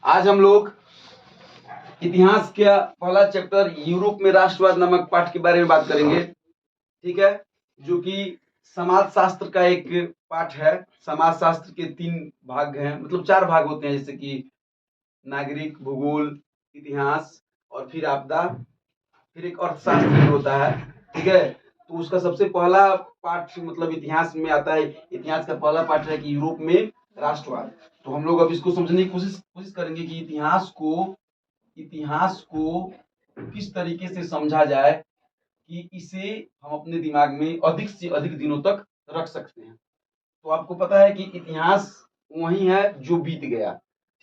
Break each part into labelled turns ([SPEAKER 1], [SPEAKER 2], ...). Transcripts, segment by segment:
[SPEAKER 1] आज हम लोग इतिहास का पहला चैप्टर यूरोप में राष्ट्रवाद नामक पाठ के बारे में बात करेंगे। ठीक है, जो कि समाज शास्त्र का एक पाठ है। समाज शास्त्र के 3 भाग हैं, मतलब 4 भाग होते हैं, जैसे कि नागरिक, भूगोल, इतिहास और फिर आपदा, फिर एक अर्थशास्त्र भी होता है। ठीक है, तो उसका सबसे पहला पाठ मतलब इतिहास में आता है। इतिहास का पहला पाठ है कि यूरोप में राष्ट्रवाद। तो हम लोग अब इसको समझने की कोशिश करेंगे कि इतिहास को किस तरीके से समझा जाए कि इसे हम अपने दिमाग में अधिक से अधिक दिनों तक रख सकते हैं। तो आपको पता है कि इतिहास वही है जो बीत गया।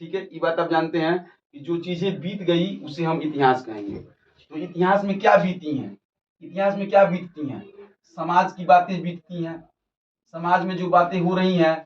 [SPEAKER 1] ठीक है, ये बात आप जानते हैं कि जो चीजें बीत गई उसे हम इतिहास कहेंगे। तो इतिहास में क्या बीती हैं? इतिहास में क्या बीतती हैं? समाज की बातें बीतती हैं। समाज में जो बातें हो रही हैं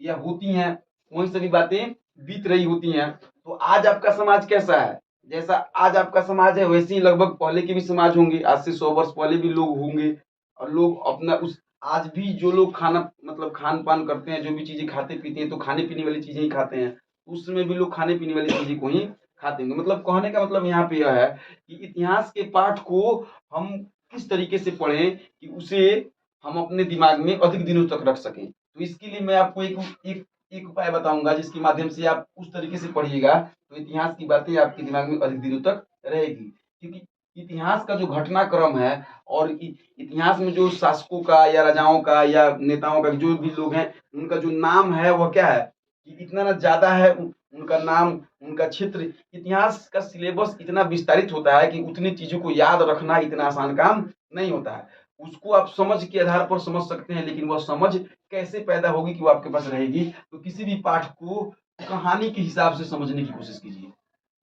[SPEAKER 1] या होती हैं, वही सभी बातें बीत रही होती हैं। तो आज आपका समाज कैसा है? जैसा आज आपका समाज है वैसे ही लगभग पहले के भी समाज होंगे। आज से 100 वर्ष पहले भी लोग होंगे। और लोग अपना उस आज भी जो लोग खाना मतलब खान पान करते हैं, जो भी चीजें खाते पीते हैं, तो खाने पीने वाली चीजें ही खाते हैं। उस समय भी लोग खाने पीने वाली चीजें को ही खाते होंगे। मतलब कहने का मतलब यहाँ पे यह है कि इतिहास के पाठ को हम किस तरीके से पढ़ें कि उसे हम अपने दिमाग में अधिक दिनों तक रख सकें। तो इसके लिए मैं आपको एक एक उपाय बताऊंगा जिसके माध्यम से आप उस तरीके से पढ़िएगा तो इतिहास की बातें आपके दिमाग में अधिक दिनों तक रहेगी। क्योंकि इतिहास का जो घटनाक्रम है और इतिहास में जो शासकों का या राजाओं का या नेताओं का जो भी लोग हैं, उनका जो नाम है वह क्या है कि इतना ना ज्यादा है। उनका नाम, उनका क्षेत्र, इतिहास का सिलेबस इतना विस्तारित होता है कि उतनी चीजों को याद रखना इतना आसान काम नहीं होता है। उसको आप समझ के आधार पर समझ सकते हैं, लेकिन वह समझ कैसे पैदा होगी कि वो आपके पास रहेगी। तो किसी भी पाठ को कहानी के हिसाब से समझने की कोशिश कीजिए।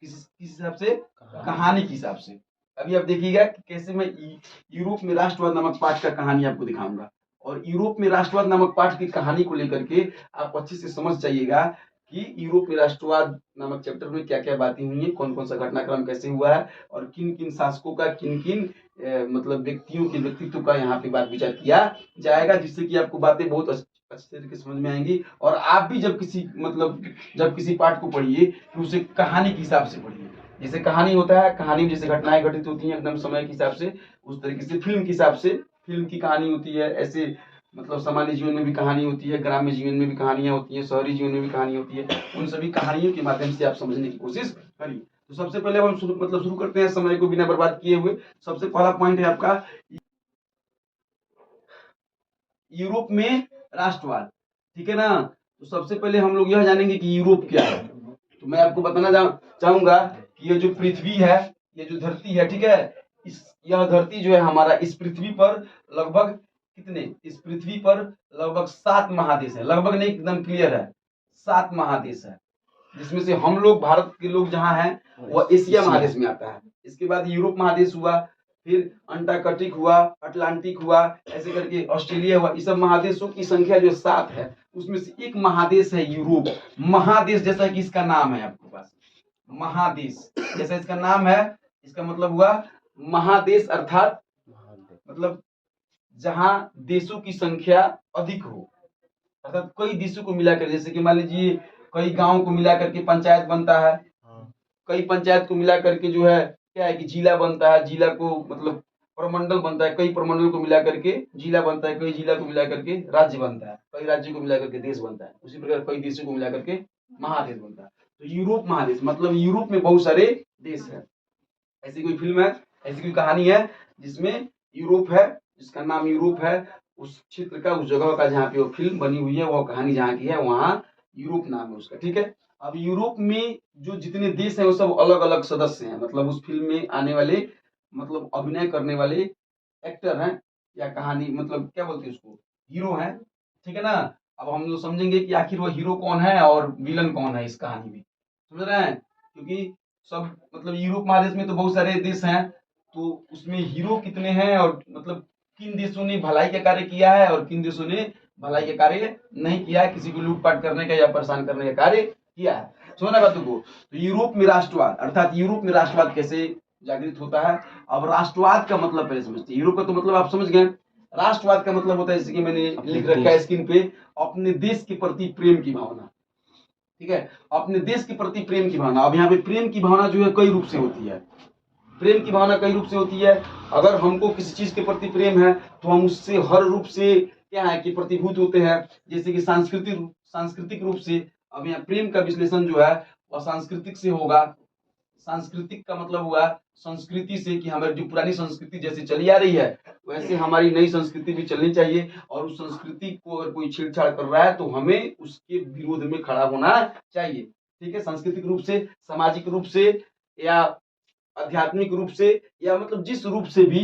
[SPEAKER 1] किस हिसाब से? कहानी के हिसाब से। अभी आप देखिएगा कि कैसे मैं यूरोप में राष्ट्रवाद नामक पाठ का कहानी आपको दिखाऊंगा। और यूरोप में राष्ट्रवाद नामक पाठ की कहानी को लेकर के आप अच्छे से समझ जाइएगा कि यूरोप में राष्ट्रवाद नामक चैप्टर में क्या क्या बातें हुई हैं, कौन कौन सा घटनाक्रम कैसे हुआ है और किन किन शासकों का, किन किन मतलब व्यक्तियों के व्यक्तित्व का यहाँ पे बात विचार किया जाएगा, जिससे कि आपको बातें बहुत अच्छे तरीके से समझ में आएंगी। और आप भी जब किसी पाठ को पढ़िए तो उसे कहानी के हिसाब से पढ़िए। जैसे कहानी होता है, कहानी में जैसे घटनाएं घटित होती हैं एकदम समय के हिसाब से, उस तरीके से फिल्म के हिसाब से फिल्म की कहानी होती है। ऐसे मतलब सामान्य जीवन में भी कहानी होती है, ग्राम्य जीवन में भी कहानियां होती है, शहरी जीवन में भी कहानी होती है। उन सभी कहानियों के माध्यम से आप समझने की कोशिश करिए। तो सबसे पहले हम शुरू करते हैं समय को बिना बर्बाद किए हुए। सबसे पहला पॉइंट है आपका यूरोप में राष्ट्रवाद। ठीक है ना? तो सबसे पहले हम लोग यह जानेंगे कि यूरोप क्या है। तो मैं आपको बताना चाहूंगा कि ये जो पृथ्वी है, ये जो धरती है, ठीक है, यह धरती जो है हमारा, इस पृथ्वी पर लगभग इस पृथ्वी पर लगभग 7 महादेश है। लगभग नहीं, एकदम क्लियर है, 7 महादेश है। जिसमें से हम लोग, भारत के लोग जहाँ हैं वह एशिया महादेश में आता है। इसके बाद यूरोप महादेश हुआ, फिर अंटार्कटिक हुआ, अटलांटिक हुआ, ऐसे करके ऑस्ट्रेलिया हुआ। इस सब महादेशों की संख्या जो 7 है, उसमें से एक महादेश है यूरोप। महादेश जैसा कि इसका नाम है, आपके पास महादेश जैसा इसका नाम है, इसका मतलब हुआ महादेश, अर्थात मतलब जहां देशों की संख्या अधिक हो। अर्थात कई देशों को मिलाकर, जैसे कि मान लीजिए कई गांव को मिलाकर के पंचायत बनता है। कई पंचायत को मिला करके जो है क्या है कि जिला बनता है। जिला को मतलब प्रमंडल बनता है। कई प्रमंडल को मिला करके जिला बनता है। कई जिला को मिला करके राज्य बनता है। कई राज्य को मिला करके देश बनता है। उसी प्रकार कई देशों को मिला करके महादेश बनता है। तो यूरोप महादेश मतलब यूरोप में बहुत सारे देश है। ऐसी कोई फिल्म है, ऐसी कोई कहानी है जिसमें यूरोप है, जिसका नाम यूरोप है, उस क्षेत्र का, उस जगह का जहाँ पे वो फिल्म बनी हुई है, वो कहानी जहाँ की है, वहाँ यूरोप नाम है उसका। ठीक है, अब यूरोप में जो जितने देश हैं वो सब अलग अलग सदस्य हैं। मतलब उस फिल्म में आने वाले, मतलब अभिनय करने वाले एक्टर हैं, या कहानी मतलब क्या बोलते हैं उसको, हीरो हैं। ठीक है ना? अब हम लोग समझेंगे कि आखिर वो हीरो कौन है और विलन कौन है इस कहानी में। समझ रहे हैं? क्योंकि सब मतलब यूरोप महादेश में तो बहुत सारे देश हैं, तो उसमें हीरो कितने हैं और मतलब किन देशों ने भलाई का कार्य किया है और किन देशों ने भलाई का कार्य नहीं किया है, किसी को लूटपाट करने का या परेशान करने का कार्य किया है। सुना बातों को। तो यूरोप में राष्ट्रवाद, अर्थात यूरोप में राष्ट्रवाद कैसे जागृत होता है। अब राष्ट्रवाद का मतलब पहले समझते हैं। यूरोप का तो मतलब आप समझ गए। राष्ट्रवाद का मतलब होता है, जैसे कि मैंने लिख रखा है स्क्रीन पे, अपने देश के प्रति प्रेम की भावना। ठीक है, अपने देश के प्रति प्रेम की भावना। अब यहाँ पे प्रेम की भावना जो है कई रूप से होती है, प्रेम की भावना कई रूप से होती है। अगर हमको किसी चीज के प्रति प्रेम है तो हम उससे हर रूप से क्या है कि प्रतिभूत होते हैं। जैसे कि सांस्कृतिक रूप से, अब यहाँ प्रेम का विश्लेषण जो है वह सांस्कृतिक से होगा। सांस्कृतिक का मतलब हुआ संस्कृति से, कि हमारी जो पुरानी संस्कृति जैसे चली आ रही है वैसे हमारी नई संस्कृति भी चलनी चाहिए, और उस संस्कृति को अगर कोई छेड़छाड़ कर रहा है तो हमें उसके विरोध में खड़ा होना चाहिए। ठीक है, सांस्कृतिक रूप से, सामाजिक रूप से, या आध्यात्मिक रूप से, या मतलब जिस रूप से भी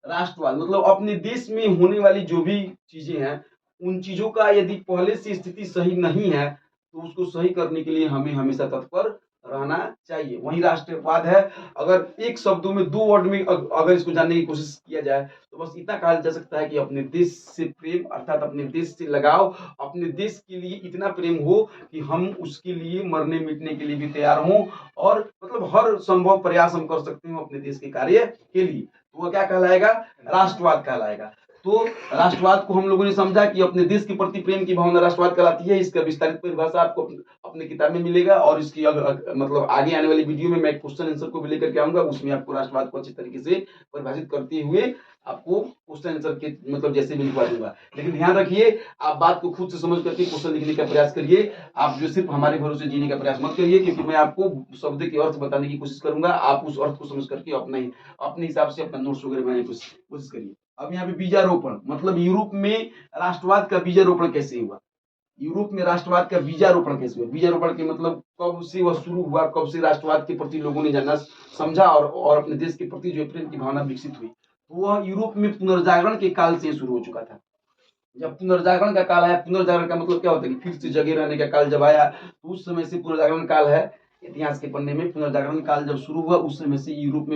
[SPEAKER 1] राष्ट्रवाद, मतलब अपने देश में होने वाली जो भी चीजें हैं उन चीजों का यदि पहले से स्थिति सही नहीं है तो उसको सही करने के लिए हमें हमेशा तत्पर रहना चाहिए। वही राष्ट्रवाद है। अगर एक शब्दों में, दो वर्ड में अगर इसको जानने की कोशिश किया जाए तो बस इतना कहा जा सकता है कि अपने देश से प्रेम, अर्थात अपने देश से लगाव, अपने देश के लिए इतना प्रेम हो कि हम उसके लिए मरने मिटने के लिए भी तैयार हों, और मतलब हर संभव प्रयास हम कर सकते हैं अपने देश के कार्य के लिए। तो वह क्या कहलाएगा? राष्ट्रवाद कहलाएगा। तो राष्ट्रवाद को हम लोगों ने समझा कि अपने देश के प्रति प्रेम की भावना राष्ट्रवाद कहलाती है। इसका विस्तारित परिभाषा आपको अपने किताब में मिलेगा, और इसकी मतलब आगे आने वाली वीडियो में मैं क्वेश्चन आंसर को भी लेकर के आऊंगा, उसमें आपको राष्ट्रवाद को अच्छी तरीके से परिभाषित करते हुए आपको क्वेश्चन आंसर के मतलब जैसे भी लिखवा दूंगा। लेकिन ध्यान रखिए, आप बात को खुद से समझ करके क्वेश्चन लिखने का प्रयास करिए। आप जो सिर्फ हमारे भरोसे जीने का प्रयास मत करिए, क्योंकि मैं आपको शब्द के अर्थ बताने की कोशिश करूंगा, आप उस अर्थ को समझ करके अपने हिसाब से अपना नोट्स वगैरह बनाने की कोशिश करिए। अब यहाँ पे बीजारोपण, मतलब यूरोप में राष्ट्रवाद का बीजारोपण कैसे हुआ? यूरोप में राष्ट्रवाद का बीजारोपण कैसे हुआ? बीजारोपण के मतलब कब से वह शुरू हुआ, कब से राष्ट्रवाद के प्रति लोगों ने जानना समझा और अपने देश के प्रति जो प्रेम की भावना विकसित हुई, तो वह यूरोप में पुनर्जागरण के काल से शुरू हो चुका था। जब पुनर्जागरण का काल आया, पुनर्जागरण का मतलब क्या होता है कि फिर से जगे रहने का काल जब आया, तो उस समय से पुनर्जागरण काल है। इतिहास के पन्ने में पुनर्जागरण काल जब शुरू हुआ उस समय से यूरोप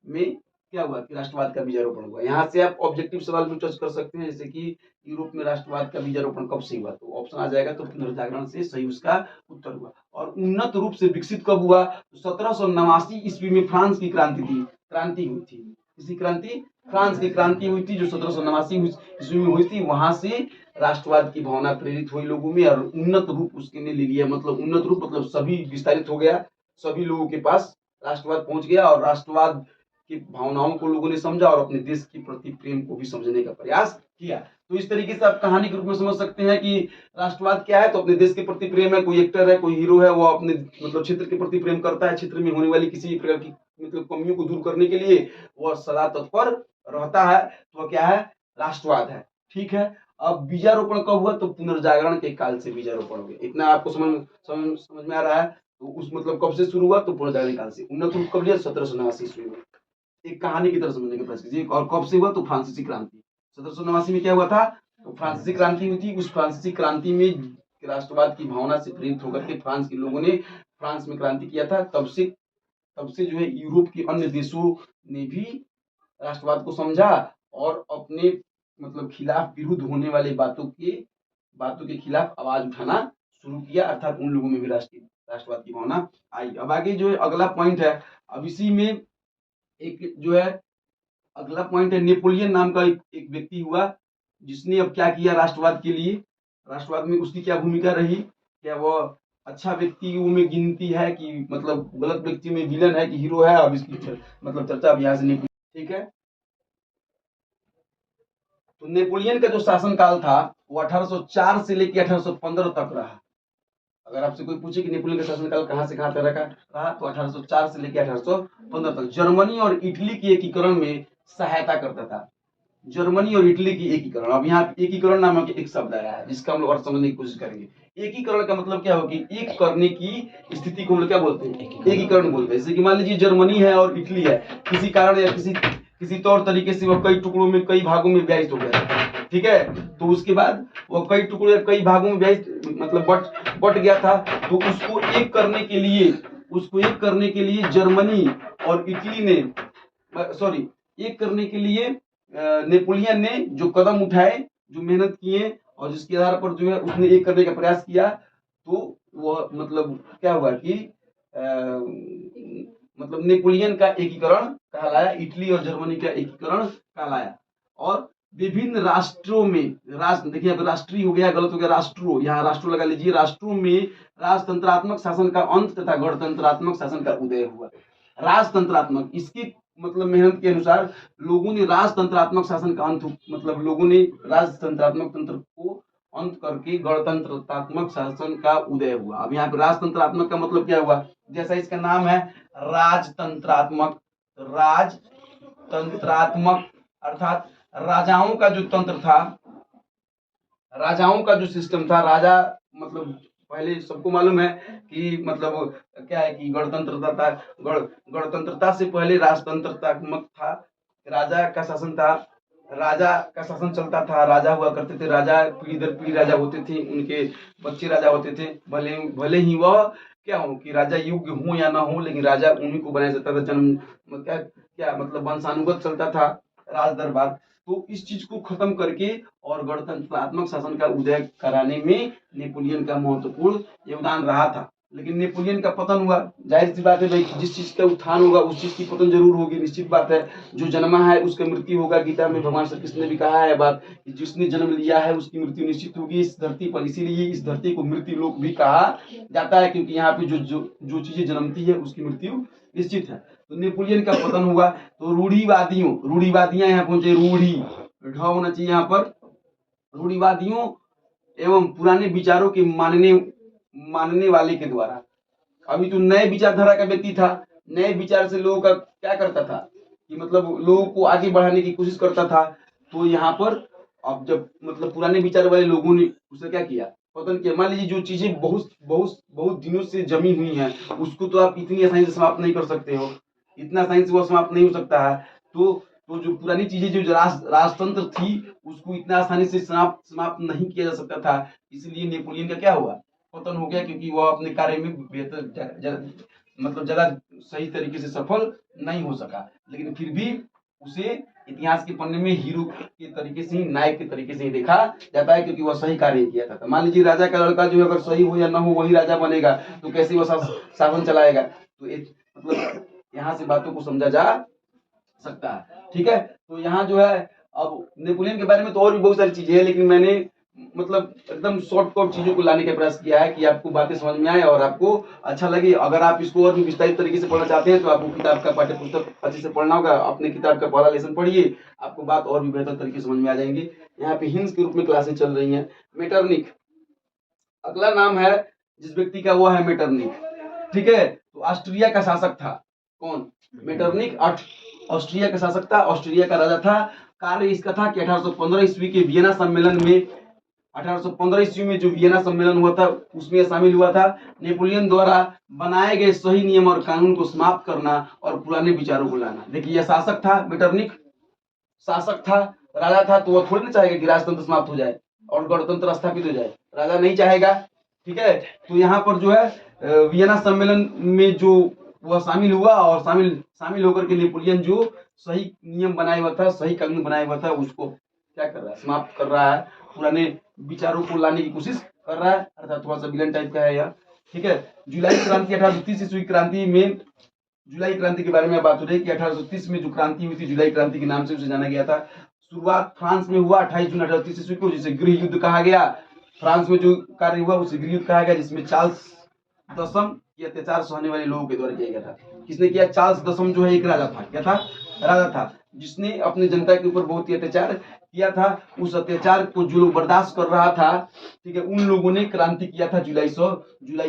[SPEAKER 1] में क्या हुआ कि राष्ट्रवाद का बीजारोपण हुआ। यहाँ से आप ऑब्जेक्टिव सवाल भी टच कर सकते हैं, जैसे कि यूरोप में राष्ट्रवाद का बीजारोपण कब से हुआ, तो ऑप्शन आ जाएगा, तो पुनर्जागरण से सही उसका उत्तर हुआ। और उन्नत रूप से विकसित कब हुआ? तो 1789 ईस्वी में फ्रांस की क्रांति हुई थी। किसी क्रांति? फ्रांस की क्रांति हुई थी जो 1789 ईस्वी में हुई थी। वहां से राष्ट्रवाद की भावना प्रेरित हुई लोगों में, और उन्नत रूप उसके ने ले लिया। मतलब उन्नत रूप मतलब सभी विस्तारित हो गया, सभी लोगों के पास राष्ट्रवाद पहुंच गया, और राष्ट्रवाद की भावनाओं को लोगों ने समझा और अपने देश के प्रति प्रेम को भी समझने का प्रयास किया। तो इस तरीके से आप कहानी के रूप में समझ सकते हैं कि राष्ट्रवाद क्या है, तो अपने देश के प्रति प्रेम है। कोई एक्टर है, कोई हीरो है, वो अपने मतलब क्षेत्र के प्रति प्रेम करता है, क्षेत्र में होने वाली किसी भी प्रकार की मतलब कमियों को दूर करने के लिए वह सदा तत्पर रहता है, तो वह क्या है? राष्ट्रवाद है। ठीक है, अब बीजारोपण कब हुआ? तो पुनर्जागरण के काल से बीजारोपण हो गया। इतना आपको समझ में आ रहा है? तो उस मतलब कब से शुरू हुआ? तो पुनर्जागरण काल से। उन्नत रूप कब लिया? 1789 ईस्वी में। एक कहानी की तरह समझने का प्रयास कीजिए। और कब से हुआ? तो फ्रांसीसी क्रांति 1789 में क्या हुआ था? तो फ्रांसीसी क्रांति हुई थी। उस फ्रांसीसी क्रांति में राष्ट्रवाद की भावना से प्रेरित होकर के फ्रांस के लोगों ने फ्रांस में क्रांति किया था। तब से जो है यूरोप के अन्य देशों ने भी राष्ट्रवाद को समझा और अपने मतलब खिलाफ विरुद्ध होने वाले बातों के खिलाफ आवाज उठाना शुरू किया, अर्थात उन लोगों में भी राष्ट्रवाद की भावना आई। अब आगे जो है अगला पॉइंट है, अब इसी में एक जो है अगला पॉइंट है, नेपोलियन नाम का एक व्यक्ति हुआ जिसने अब क्या किया राष्ट्रवाद के लिए। राष्ट्रवाद में उसकी क्या भूमिका रही? क्या वह अच्छा व्यक्तियों में गिनती है कि मतलब गलत व्यक्ति में विलन है कि हीरो है? अब इसकी मतलब चर्चा अब यहाँ से ठीक है। तो नेपोलियन का जो शासनकाल था वो 1804 से लेकर 1815 तक रहा। अगर आपसे कोई पूछे कि नेपोलियन का शासनकाल कहां से कहां तक रहा, तो 1804 से लेकर 1815 तक जर्मनी और इटली के एकीकरण में सहायता करता था। जर्मनी और इटली की एकीकरण। अब यहाँ एकीकरण नामक एक शब्द आया है जिसका हम लोग अर्थ समझने की कोशिश करेंगे। एकीकरण का मतलब क्या हो कि एक करने की स्थिति को हम लोग क्या बोलते हैं? एकीकरण बोलते हैं। जैसे कि मान लीजिए जर्मनी है और इटली है, किसी कारण या किसी तौर तरीके से वह कई टुकड़ों में, कई भागों में विभाजित हो गया। ठीक है, तो उसके बाद वह कई टुकड़ों या कई भागों में विभाजित मतलब बट गया था। तो उसको एक करने के लिए जर्मनी और इटली ने एक करने के लिए नेपोलियन ने जो कदम उठाए, जो मेहनत किए, और जिसके आधार पर जो है उसने एक करने का प्रयास किया, तो वह मतलब क्या हुआ कि मतलब नेपोलियन का एकीकरण कहलाया, इटली और जर्मनी का एकीकरण कहलाया। और विभिन्न राष्ट्रों में, राष्ट्र देखिए अब राष्ट्रीय हो गया, गलत हो गया, राष्ट्रों, यहाँ राष्ट्रों लगा लीजिए, राष्ट्रों में राजतंत्रात्मक शासन का अंत तथा गणतंत्रात्मक शासन का उदय हुआ। राजतंत्रात्मक, इसकी मतलब मेहनत के अनुसार लोगों ने राजतंत्रात्मक शासन का अंत, मतलब लोगों ने राजतंत्रात्मक तंत्र को अंत करके गणतंत्रात्मक शासन का उदय हुआ। अब यहाँ पे राजतंत्रात्मक का मतलब क्या हुआ, जैसा इसका नाम है राजतंत्रात्मक, राजतंत्रात्मक अर्थात राजाओं का जो तंत्र था, राजाओं का जो सिस्टम था, राजा मतलब पहले सबको मालूम है कि मतलब क्या है कि गणतंत्रता था, गणतंत्रता से पहले राजतंत्रात्मक था, राजा का शासन था, राजा का शासन चलता था, राजा हुआ करते थे, राजा पीढ़ी दर पीढ़ी राजा होते थे, उनके बच्चे राजा होते थे, भले भले ही वह क्या हो कि राजा योग्य हो या ना हो, लेकिन राजा उन्हीं को बनाया जाता था, जन्म क्या क्या मतलब वंशानुगत चलता था राज दरबार। तो इस चीज को खत्म करके और गणतंत्रात्मक शासन का उदय कराने में नेपोलियन का महत्वपूर्ण योगदान रहा था। लेकिन नेपोलियन का पतन हुआ, जाहिर सी बात है भाई, जिस चीज का उत्थान होगा उस चीज की पतन जरूर होगी, निश्चित बात है। जो जन्मा है उसका मृत्यु होगा, गीता में भगवान श्री कृष्ण ने भी कहा है बात, जिसने जन्म लिया है उसकी मृत्यु निश्चित होगी इस धरती पर। इसीलिए इस धरती को मृत्यु लोक भी कहा जाता है, क्योंकि यहाँ पे जो चीजें जन्मती है उसकी मृत्यु निश्चित है। तो नेपोलियन का पतन हुआ तो रूढ़िवादियां यहाँ पहुंचे, रूढ़ी ढ होना चाहिए यहाँ पर, रूढ़िवादियों एवं पुराने विचारों के मानने वाले के द्वारा। अभी तो नए विचारधारा का व्यक्ति था, नए विचार से लोगों का क्या करता था कि मतलब लोगों को आगे बढ़ाने की कोशिश करता था। तो यहाँ पर अब जब मतलब पुराने विचार वाले लोगों ने उसे क्या किया, पतन किया। मान लीजिए जो चीजें बहुत बहुत बहुत दिनों से जमी हुई हैं उसको तो आप इतनी आसानी से समाप्त नहीं कर सकते हो, इतना आसानी से वो समाप्त नहीं हो सकता है। तो जो पुरानी चीजें जो राजतंत्र थी उसको इतना आसानी से समाप्त नहीं किया जा सकता था, इसलिए नेपोलियन का क्या हुआ, पतन हो गया, क्योंकि वह अपने कार्य में बेहतर मतलब ज्यादा सही तरीके से सफल नहीं हो सका। लेकिन फिर भी उसे इतिहास के पन्ने में हीरो के तरीके से ही, नायक के तरीके से ही देखा जाता है, क्योंकि वह सही कार्य किया था। मान लीजिए राजा का लड़का जो अगर सही हो या ना हो वही राजा बनेगा, तो कैसे वह शासन चलाएगा। तो मतलब यहाँ से बातों को समझा जा सकता है, ठीक है। तो यहाँ जो है अब नेपोलियन के बारे में तो और भी बहुत सारी चीजें हैं, लेकिन मैंने मतलब एकदम शॉर्टकट चीजों को लाने का प्रयास किया है कि आपको बातें समझ में आए और आपको अच्छा लगे। अगर आप इसको और भी विस्तारित तरीके से पढ़ना चाहते हैं तो आपको किताब का पाठ्य पुस्तक अच्छे से पढ़ना होगा। अपने किताब का पहला लेसन पढ़िए, आपको बात और भी बेहतर तरीके से समझ में आ जाएंगी। यहाँ पे हिंस के रूप में क्लासेस चल रही हैं। मेटरनिक अगला नाम है जिस व्यक्ति का, वो है मेटरनिक, ठीक है। तो ऑस्ट्रिया का शासक था कौन, मेटरनिक ऑस्ट्रिया का शासक था, ऑस्ट्रिया का राजा था। कार्य इसका था कि 1815 ईस्वी के वियना सम्मेलन में, 1815 ईस्वी में जो वियना सम्मेलन हुआ था उसमें शामिल हुआ था। नेपोलियन द्वारा बनाए गए सही नियम और कानून को समाप्त करना और पुराने विचारों को लाना। देखिए यह शासक था, मेटरनिक शासक था, राजा था, तो वह थोड़ी ना चाहेगा कि राजतंत्र समाप्त हो जाए और गणतंत्र स्थापित हो जाए, राजा नहीं चाहेगा, ठीक है। तो यहाँ पर जो है वियना सम्मेलन में जो वह शामिल हुआ और शामिल होकर के नेपोलियन जो सही नियम बनाया हुआ था, सही कानून बनाया हुआ था, उसको क्या कर रहा है, समाप्त कर रहा है, पुराने विचारों को लाने की कोशिश कर रहा है, अर्थात थोड़ा सा विलन टाइप का है यह, ठीक है। जुलाई क्रांति 1830 ईस्वी क्रांति में, जुलाई क्रांति के बारे में बात हो रही है कि 1830 में जो क्रांति हुई थी जुलाई क्रांति के नाम से उसे जाना गया था। शुरुआत फ्रांस में हुआ 28 जून 1830 ईस्वी को, जिसे गृह युद्ध कहा गया। फ्रांस में जो कार्य हुआ उसे गृह युद्ध कहा गया, जिसमें चार्ल्स दसम के अत्याचार सहने वाले लोगों के द्वारा किया गया था। किसने किया, चार्ल्स दसम जो है एक राजा था, क्या था, राजा था, जिसने अपने जनता के ऊपर बहुत ही अत्याचार किया था। उस अत्याचार को जो लोग बर्दाश्त कर रहा था, ठीक है, उन लोगों ने क्रांति किया था जुलाई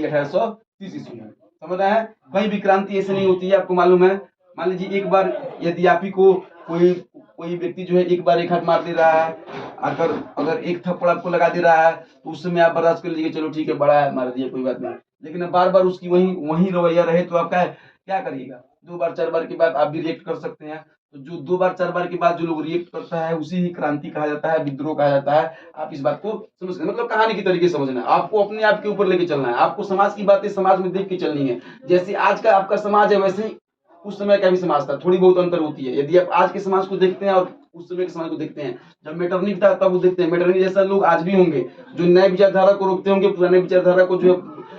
[SPEAKER 1] 1830 ईस्वी में। समझ रहे हैं, कहीं भी क्रांति ऐसे नहीं होती है, आपको मालूम है। मान लीजिए एक बार यदि आप ही को कोई व्यक्ति जो है एक बार एक हाथ मार दे रहा है, अगर एक थप्पड़ आपको लगा दे रहा है तो उस समय आप बर्दाश्त कर लीजिए, चलो ठीक है बड़ा है मार दिया कोई बात नहीं। लेकिन अब बार बार उसकी वही रवैया रहे तो आप क्या करिएगा, 2 बार 4 बार के बाद आप भी रिएक्ट कर सकते हैं। तो जो 2 बार 4 बार के बाद जो लोग रिएक्ट करता है उसी ही क्रांति कहा जाता है, विद्रोह कहा जाता है। आप इस बात को समझ, मतलब कहानी की तरीके से समझना है, आपको अपने आप के ऊपर लेके चलना है, आपको समाज की बातें समाज में देख के चलनी है। जैसे आज का आपका समाज है वैसे ही उस समय का भी समाज था, थोड़ी बहुत अंतर होती है। यदि आप आज के समाज को देखते हैं और उस समय के समाज को देखते हैं, जब मेटरनिक था तब वो देखते हैं, मेटरनिक जैसा लोग आज भी होंगे जो नए विचारधारा को रोकते होंगे, पुराने विचारधारा को जो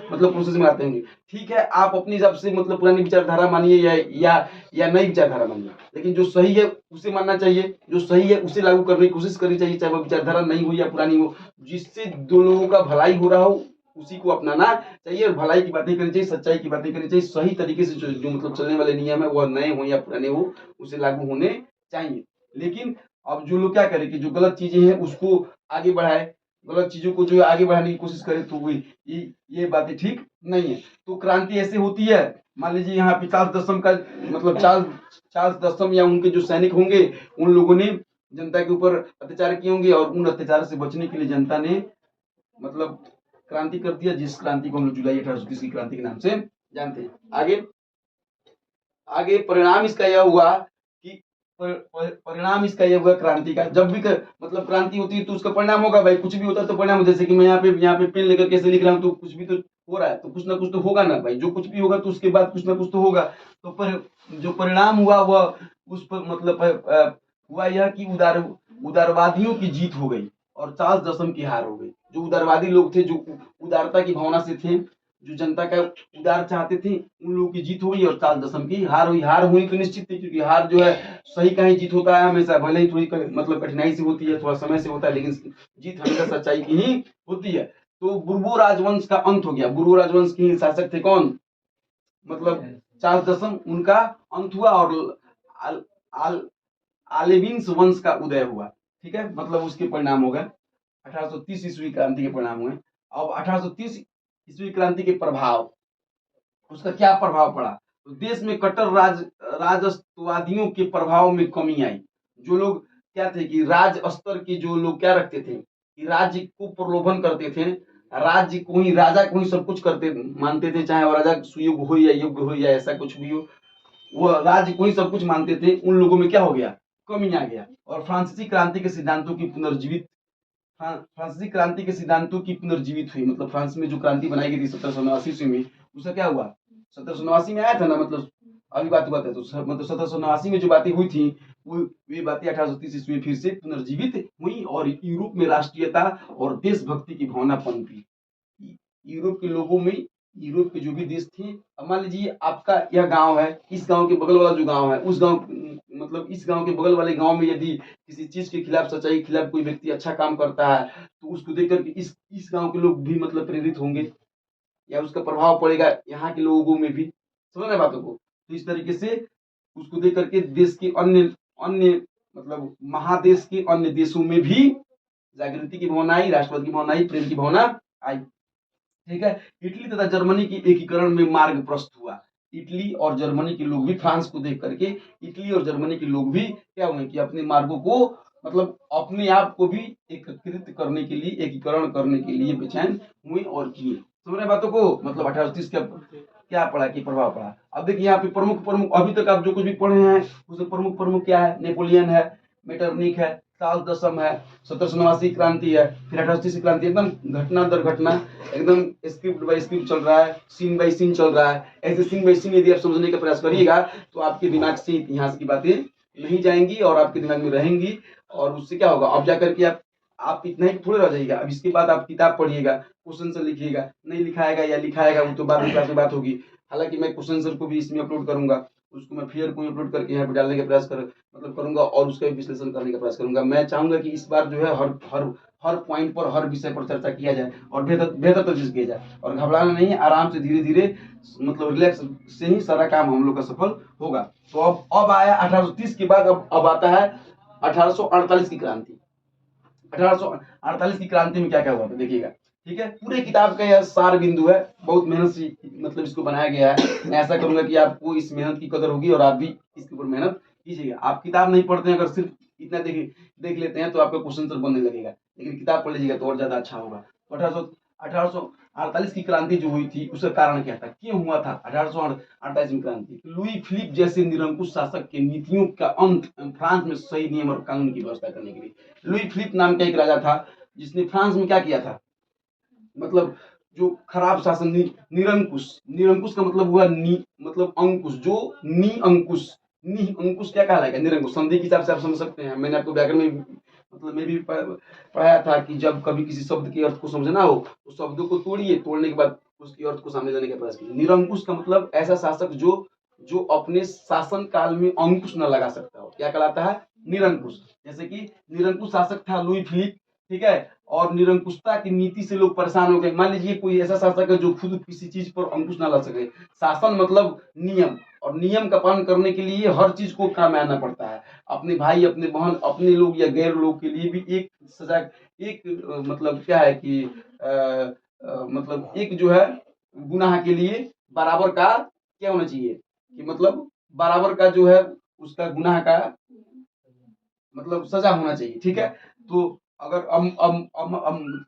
[SPEAKER 1] मतलब प्रोसेस में आते होंगे। ठीक है, आप अपने हिसाब से मतलब पुरानी विचारधारा मानिए या नई विचारधारा मानिए, लेकिन जो सही है उसे मानना चाहिए, जो सही है उसे लागू करने की कोशिश करनी चाहिए, चाहे वो विचारधारा नई हो या पुरानी हो, जिससे दो लोगों का भलाई हो रहा हो उसी को अपनाना चाहिए और भलाई की बातें करनी चाहिए, सच्चाई की बातें करनी चाहिए, सही तरीके से जो मतलब चलने वाले नियम है वह नए हो या पुराने हो उसे लागू होने चाहिए। लेकिन अब जो लोग क्या करें कि जो गलत चीजें हैं उसको आगे बढ़ाए, गलत चीजों को जो है आगे बढ़ाने की कोशिश करे, तो ये बातें ठीक नहीं है। तो क्रांति ऐसे होती है, मान लीजिए यहाँ पे चार्ल्स दशम का मतलब चार्ल्स दशम या उनके जो सैनिक होंगे उन लोगों ने जनता के ऊपर अत्याचार किए होंगे और उन अत्याचार से बचने के लिए जनता ने मतलब क्रांति कर दिया, जिस क्रांति को हम लोग जुलाई 1830 की क्रांति के नाम से जानते हैं। आगे आगे परिणाम इसका यह हुआ कि परिणाम इसका यह हुआ क्रांति का, जब भी मतलब क्रांति होती है तो उसका परिणाम होगा भाई, कुछ भी होता है तो परिणाम, जैसे कि मैं यहाँ पे पेन लेकर कैसे लिख रहा हूँ तो कुछ भी तो हो रहा है, तो कुछ ना कुछ तो होगा ना भाई, जो कुछ भी होगा तो उसके बाद कुछ ना कुछ तो होगा। तो जो परिणाम हुआ वह उस पर मतलब हुआ यह कि उदारवादियों की जीत हो गई और चार्ल्स दशम की हार हो गई। जो उदारवादी लोग थे, जो उदारता की भावना से थे, जो जनता का उदार चाहते थे, उन लोगों की जीत हुई और चार्ल्स दशम की हार हुई। हार हुई तो निश्चित थी, क्योंकि हार जो है सही का ही जीत होता है हमेशा, भले ही थोड़ी मतलब कठिनाई से होती है, थोड़ा समय से होता है, लेकिन जीत हमेशा सच्चाई की ही होती है। तो बुर्बो राजवंश का अंत हो गया। बुर्बो राजवंश के शासक थे कौन, मतलब चार्ल्स दशम, उनका अंत हुआ और आलेविंस वंश का उदय हुआ। ठीक है, मतलब उसके परिणाम हो गए 1830 ईस्वी क्रांति के परिणाम हुए। अब 1830 ईस्वी क्रांति के प्रभाव, उसका क्या प्रभाव पड़ा, तो देश में कट्टर राजस्ववादियों के प्रभाव में कमी आई। जो लोग क्या थे कि राज स्तर के जो लोग क्या रखते थे कि राज्य को प्रलोभन करते थे, राज्य को ही, राजा को ही सब कुछ करते मानते थे, चाहे वो राजा सुयोग्य हो या योग्य हो या ऐसा कुछ भी हो, वह राज्य को ही सब कुछ मानते थे। उन लोगों में क्या हो गया, कमी आ गया। और फ्रांसीसी क्रांति के सिद्धांतों की पुनर्जीवित फ्रांसीसी क्रांति के सिद्धांतों की पुनर्जीवित हुई, मतलब फ्रांस में जो क्रांति बनाई गई थी 1789 ईस्वी में, उसका क्या हुआ, 1789 में आया था ना, मतलब अभी बात हुआ था, तो मतलब 1789 में जो बातें हुई थी वे बातें 1830 ईस्वी में फिर से पुनर्जीवित हुई और यूरोप में राष्ट्रीयता और देशभक्ति की भावना पनपी। यूरोप के लोगों में, यूरोप के जो भी देश थे, अब मान लीजिए आपका यह गांव है, इस गांव के बगल वाला जो गांव है, उस गांव मतलब इस गांव के बगल वाले गांव में यदि किसी चीज के खिलाफ, सच्चाई के खिलाफ कोई व्यक्ति अच्छा काम करता है, तो उसको देख करके इस गांव के लोग भी मतलब प्रेरित होंगे या उसका प्रभाव पड़ेगा यहाँ के लोगों में भी। समझ रहे बातों को, तो इस तरीके से उसको देख करके देश के अन्य अन्य मतलब महादेश के अन्य देशों में भी जागृति की भावना आई, राष्ट्रवाद की भावना आई, प्रेम की भावना आई। ठीक है, इटली तथा जर्मनी की एकीकरण में मार्ग प्रशस्त हुआ। इटली और जर्मनी के लोग भी फ्रांस को देख करके, इटली और जर्मनी के लोग भी क्या हुए कि अपने मार्गों को मतलब अपने आप को भी एकीकृत करने के लिए, एकीकरण करने के लिए बेचैन हुए और किए। समझ रहे बातों को, मतलब 1830 का क्या पड़ा कि प्रभाव पड़ा। अब देखिए यहाँ पे प्रमुख प्रमुख अभी तक आप जो कुछ भी पढ़े हैं उसमें प्रमुख प्रमुख क्या है, नेपोलियन है, मेटरनिक है, चार्ल्स दशम है, 1789 क्रांति है, फिर 1830 क्रांति, एकदम घटना दर घटना, एकदम स्क्रिप्ट बाय स्क्रिप्ट चल रहा है, सीन बाय सीन चल रहा है। ऐसे सीन बाय सीन यदि आप समझने का प्रयास करिएगा तो आपके दिमाग से इतिहास की बातें नहीं जाएंगी और आपके दिमाग में रहेंगी, और उससे क्या होगा, अब जाकर के आप इतना ही थोड़े रह जाइएगा। अब इसके बाद आप किताब पढ़िएगा, क्वेश्चन से लिखिएगा, नहीं लिखाएगा या लिखाएगा वो तो बाद में क्लास में बात होगी। हालांकि मैं क्वेश्चन सर को भी इसमें अपलोड करूंगा, उसको मैं फिर को अपलोड करके यहाँ पे डालने का प्रयास करूंगा और उसका विश्लेषण करने का प्रयास करूंगा। मैं चाहूंगा कि इस बार जो है हर पॉइंट पर, हर विषय पर चर्चा किया जाए और बेहतर तरीके से किया जाए, और घबराना नहीं है, आराम से धीरे धीरे मतलब रिलैक्स से ही सारा काम हम लोग का सफल होगा। तो अब आया 1830 के बाद, अब आता है 1848 की क्रांति। 1848 की क्रांति में क्या क्या हुआ था देखिएगा। ठीक है, पूरे किताब का यह सार बिंदु है, बहुत मेहनत से मतलब इसको बनाया गया है। मैं ऐसा करूंगा कि आपको इस मेहनत की कदर होगी और आप भी इसके ऊपर मेहनत कीजिएगा। आप किताब नहीं पढ़ते हैं, अगर सिर्फ इतना देख लेते हैं तो आपका क्वेश्चन सर बनने लगेगा, लेकिन किताब पढ़ लीजिएगा तो और ज्यादा अच्छा होगा। 1848 की क्रांति जो हुई थी उसका कारण क्या था, क्यों हुआ था 1848 में क्रांति। लुई फिलिप जैसे निरंकुश शासक के नीतियों का अंत फ्रांस में सही नियम और कानून की व्यवस्था करने के लिए। लुई फिलिप नाम का एक राजा था जिसने फ्रांस में क्या किया था, मतलब जो खराब शासन, निरंकुश का मतलब हुआ मतलब अंकुश, जो नी अंकुश क्या कहलाएगा, निरंकुश। संधि के हिसाब से आप समझ सकते हैं, मैंने आपको व्याकरण में मतलब मैं भी पढ़ाया था कि जब कभी किसी शब्द के अर्थ को समझना हो तो शब्दों को तोड़िए, तोड़ने के बाद उसकी अर्थ को सामने लाने का प्रयास कीजिए। निरंकुश का मतलब ऐसा शासक जो अपने शासन काल में अंकुश न लगा सकता हो, क्या कहलाता है? निरंकुश। जैसे कि निरंकुश शासक था लुई फिलिप, ठीक है, और निरंकुशता की नीति से लोग परेशान हो गए। मान लीजिए कोई ऐसा शासक है जो खुद किसी चीज पर अंकुश न ला सके। शासन मतलब नियम, और नियम का पालन करने के लिए हर चीज को काम में आना पड़ता है। अपने भाई, अपने बहन, अपने लोग या गैर लोग के लिए भी एक सजा, एक मतलब क्या है कि मतलब एक जो है गुनाह के लिए बराबर का क्या होना चाहिए कि मतलब बराबर का जो है उसका गुनाह का मतलब सजा होना चाहिए, ठीक है। तो अगर